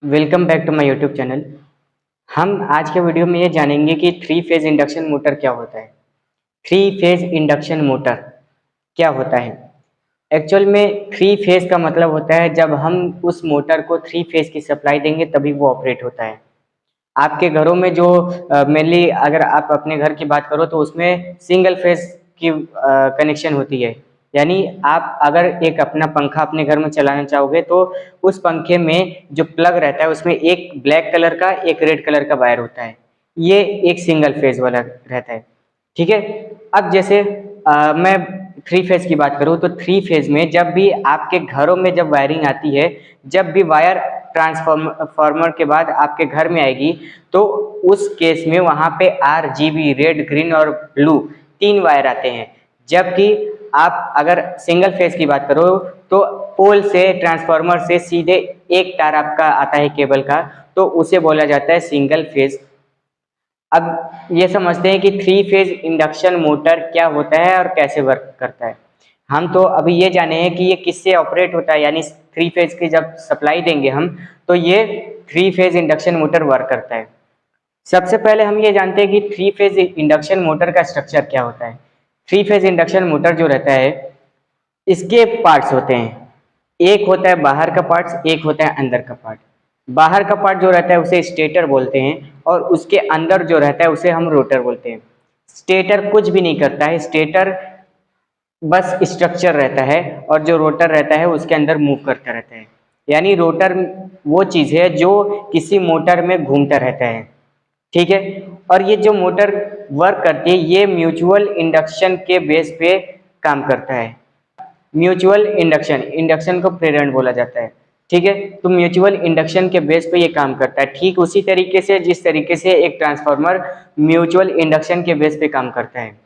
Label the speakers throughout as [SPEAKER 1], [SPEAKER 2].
[SPEAKER 1] Welcome back to my YouTube channel. हम आज के वीडियो में ये जानेंगे कि थ्री फेज इंडक्शन मोटर क्या होता है। थ्री फेज इंडक्शन मोटर क्या होता है? एक्चुअल में थ्री फेज का मतलब होता है जब हम उस मोटर को थ्री फेज की सप्लाई देंगे तभी वो ऑपरेट होता है। आपके घरों में जो मेनली अगर आप अपने घर की बात करो तो उसमें सिंगल फेज की कनेक्शन होती है। यानी आप अगर एक अपना पंखा अपने घर में चलाना चाहोगे तो उस पंखे में जो प्लग रहता है उसमें एक ब्लैक कलर का एक रेड कलर का वायर होता है। ये एक सिंगल फेज वाला रहता है। ठीक है। अब जैसे मैं थ्री फेज की बात करूँ तो थ्री फेज में जब भी आपके घरों में जब वायरिंग आती है, जब भी वायर ट्रांसफार्मर के बाद आपके घर में आएगी तो उस केस में वहां पे RGB रेड ग्रीन और ब्लू तीन वायर आते हैं। जबकि आप अगर सिंगल फेज की बात करो तो पोल से ट्रांसफार्मर से सीधे एक तार आपका आता है केबल का, तो उसे बोला जाता है सिंगल फेज। अब ये समझते हैं कि थ्री फेज इंडक्शन मोटर क्या होता है और कैसे वर्क करता है। हम तो अभी ये जाने हैं कि ये किससे ऑपरेट होता है, यानी थ्री फेज की जब सप्लाई देंगे हम तो ये three phase induction motor work करता है। सबसे पहले हम ये जानते हैं कि थ्री फेज इंडक्शन मोटर का स्ट्रक्चर क्या होता है। थ्री फेज इंडक्शन मोटर जो रहता है इसके पार्ट्स होते हैं। एक होता है बाहर का पार्ट्स, एक होता है अंदर का पार्ट। बाहर का पार्ट जो रहता है उसे स्टेटर बोलते हैं और उसके अंदर जो रहता है उसे हम रोटर बोलते हैं। स्टेटर कुछ भी नहीं करता है, स्टेटर बस स्ट्रक्चर रहता है और जो रोटर रहता है उसके अंदर मूव करता रहता है। यानी रोटर वो चीज़ है जो किसी मोटर में घूमता रहता है। ठीक है। और ये जो मोटर वर्क करती है ये म्यूचुअल इंडक्शन के बेस पे काम करता है। म्यूचुअल इंडक्शन, इंडक्शन को प्रेरण बोला जाता है। ठीक है। तो म्यूचुअल इंडक्शन के बेस पे ये काम करता है, ठीक उसी तरीके से जिस तरीके से एक ट्रांसफार्मर म्यूचुअल इंडक्शन के बेस पे काम करता है।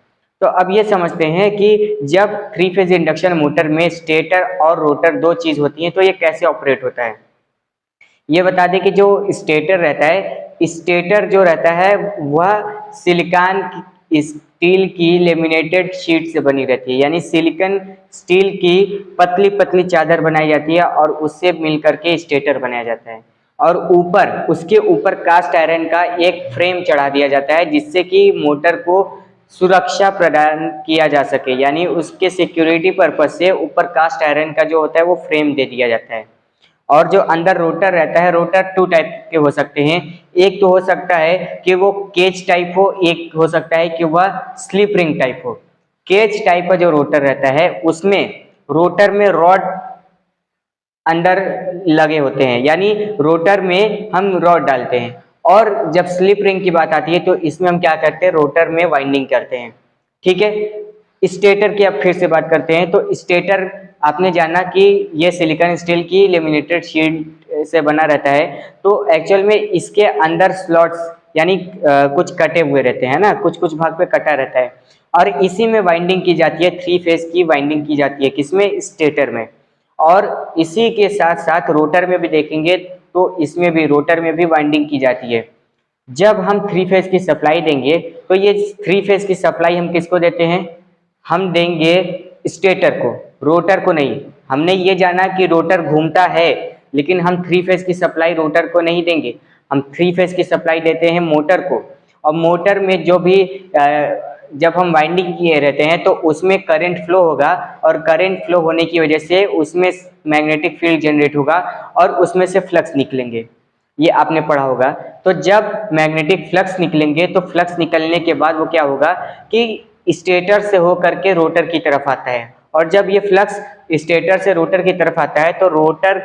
[SPEAKER 1] तो अब ये समझते हैं कि जब थ्री फेज इंडक्शन मोटर में स्टेटर और रोटर दो चीज होती हैं तो ये कैसे ऑपरेट होता है। ये बता दें कि जो स्टेटर रहता है, स्टेटर जो रहता है वह सिलिकॉन स्टील की लेमिनेटेड शीट से बनी रहती है। यानी सिलिकॉन स्टील की पतली पतली चादर बनाई जाती है और उससे मिल करके स्टेटर बनाया जाता है। और ऊपर उसके ऊपर कास्ट आयरन का एक फ्रेम चढ़ा दिया जाता है जिससे कि मोटर को सुरक्षा प्रदान किया जा सके। यानी उसके सिक्योरिटी पर्पज से ऊपर कास्ट आयरन का जो होता है वो फ्रेम दे दिया जाता है। और जो अंदर रोटर रहता है, रोटर टू टाइप के हो सकते हैं। एक तो हो सकता है कि वो केज टाइप हो, एक हो सकता है कि वह स्लिप रिंग टाइप हो। केज टाइप का जो रोटर रहता है उसमें रोटर में रॉड अंदर लगे होते हैं, यानी रोटर में हम रॉड डालते हैं। और जब स्लिप रिंग की बात आती है तो इसमें हम क्या करते हैं, रोटर में वाइंडिंग करते हैं। ठीक है। स्टेटर की अब फिर से बात करते हैं। तो स्टेटर आपने जाना कि ये सिलिकॉन स्टील की लेमिनेटेड शीट से बना रहता है। तो एक्चुअल में इसके अंदर स्लॉट्स यानी कुछ कटे हुए रहते हैं ना, कुछ कुछ भाग पे कटा रहता है और इसी में वाइंडिंग की जाती है। थ्री फेज की वाइंडिंग की जाती है किसमें, स्टेटर में। और इसी के साथ साथ रोटर में भी देखेंगे तो इसमें भी रोटर में भी वाइंडिंग की जाती है। जब हम थ्री फेज की सप्लाई देंगे तो ये थ्री फेज की सप्लाई हम किसको देते हैं, हम देंगे स्टेटर को, रोटर को नहीं। हमने ये जाना कि रोटर घूमता है लेकिन हम थ्री फेज की सप्लाई रोटर को नहीं देंगे, हम थ्री फेज की सप्लाई देते हैं मोटर को। और मोटर में जो भी जब हम वाइंडिंग किए रहते हैं तो उसमें करंट फ्लो होगा और करंट फ्लो होने की वजह से उसमें मैग्नेटिक फील्ड जनरेट होगा और उसमें से फ्लक्स निकलेंगे। ये आपने पढ़ा होगा। तो जब मैग्नेटिक फ्लक्स निकलेंगे तो फ्लक्स निकलने के बाद वो क्या होगा कि स्टेटर से होकर के रोटर की तरफ आता है। और जब ये फ्लक्स स्टेटर से रोटर की तरफ आता है तो रोटर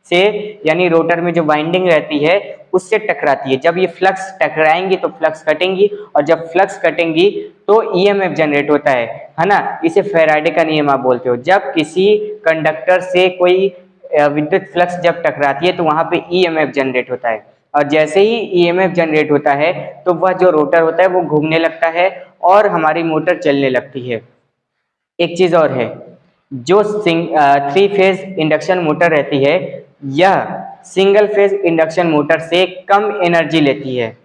[SPEAKER 1] से यानी रोटर में जो वाइंडिंग रहती है उससे टकराती है। जब ये फ्लक्स टकराएंगी तो फ्लक्स कटेंगी और जब फ्लक्स कटेंगी तो ईएमएफ जनरेट होता है ना। इसे फैराडे का नियम आप बोलते हो। जब किसी कंडक्टर से कोई विद्युत फ्लक्स जब टकराती है तो वहां पे ईएमएफ जनरेट होता है और जैसे ही ईएमएफ जनरेट होता है तो वह जो रोटर होता है वो घूमने लगता है और हमारी मोटर चलने लगती है। एक चीज और है, जो थ्री फेज इंडक्शन मोटर रहती है यह सिंगल फेज इंडक्शन मोटर से कम एनर्जी लेती है।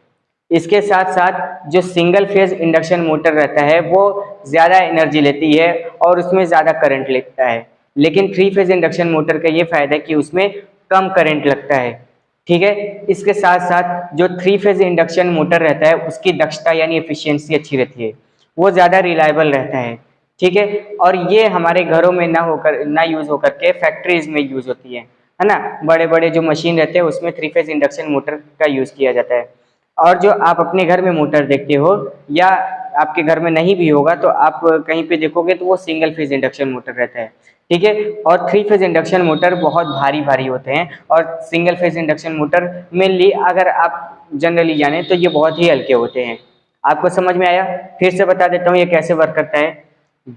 [SPEAKER 1] इसके साथ साथ जो सिंगल फेज इंडक्शन मोटर रहता है वो ज़्यादा एनर्जी लेती है और उसमें ज़्यादा करंट लेता है। लेकिन थ्री फेज इंडक्शन मोटर का ये फायदा है कि उसमें कम करंट लगता है। ठीक है। इसके साथ साथ जो 3 फेज इंडक्शन मोटर रहता है उसकी दक्षता यानी एफिशिएंसी अच्छी रहती है, वो ज़्यादा रिलायबल रहता है। ठीक है। और ये हमारे घरों में ना यूज़ होकर के फैक्ट्रीज में यूज़ होती है ना। बड़े बड़े जो मशीन रहते हैं उसमें 3 फेज इंडक्शन मोटर का यूज़ किया जाता है। और जो आप अपने घर में मोटर देखते हो या आपके घर में नहीं भी होगा तो आप कहीं पे देखोगे तो वो सिंगल फेज इंडक्शन मोटर रहता है। ठीक है। और 3 फेज इंडक्शन मोटर बहुत भारी भारी होते हैं और single phase induction motor mainly अगर आप जनरली जाने तो ये बहुत ही हल्के होते हैं। आपको समझ में आया? फिर से बता देता हूँ ये कैसे वर्क करता है।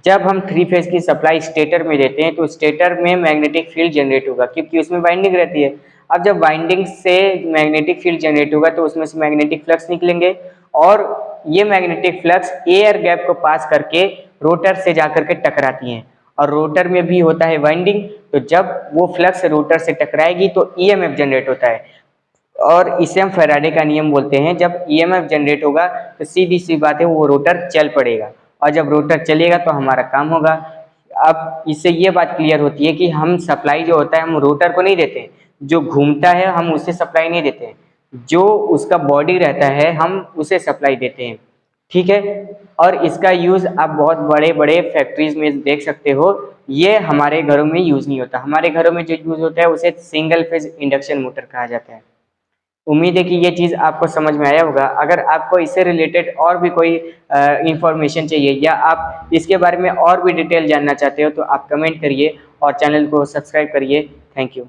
[SPEAKER 1] जब हम 3 फेज की सप्लाई स्टेटर में देते हैं तो स्टेटर में मैग्नेटिक फील्ड जनरेट होगा क्योंकि उसमें वाइंडिंग रहती है। अब जब वाइंडिंग से मैग्नेटिक फील्ड जनरेट होगा तो उसमें से मैग्नेटिक फ्लक्स निकलेंगे और ये मैग्नेटिक फ्लक्स एयर गैप को पास करके रोटर से जाकर के टकराती हैं और रोटर में भी होता है वाइंडिंग। तो जब वो फ्लक्स रोटर से टकराएगी तो ईएमएफ जनरेट होता है और इसे हम फैराडे का नियम बोलते हैं। जब ईएमएफ जनरेट होगा तो सीधी सी बात है वो रोटर चल पड़ेगा और जब रोटर चलेगा तो हमारा काम होगा। अब इससे ये बात क्लियर होती है कि हम सप्लाई जो होता है हम रोटर को नहीं देते, जो घूमता है हम उसे सप्लाई नहीं देते, जो उसका बॉडी रहता है हम उसे सप्लाई देते हैं। ठीक है। और इसका यूज़ आप बहुत बड़े बड़े फैक्ट्रीज में देख सकते हो, ये हमारे घरों में यूज़ नहीं होता। हमारे घरों में जो यूज़ होता है उसे सिंगल फेज इंडक्शन मोटर कहा जाता है। उम्मीद है कि ये चीज़ आपको समझ में आया होगा। अगर आपको इससे रिलेटेड और भी कोई इंफॉर्मेशन चाहिए या आप इसके बारे में और भी डिटेल जानना चाहते हो तो आप कमेंट करिए और चैनल को सब्सक्राइब करिए। Thank you.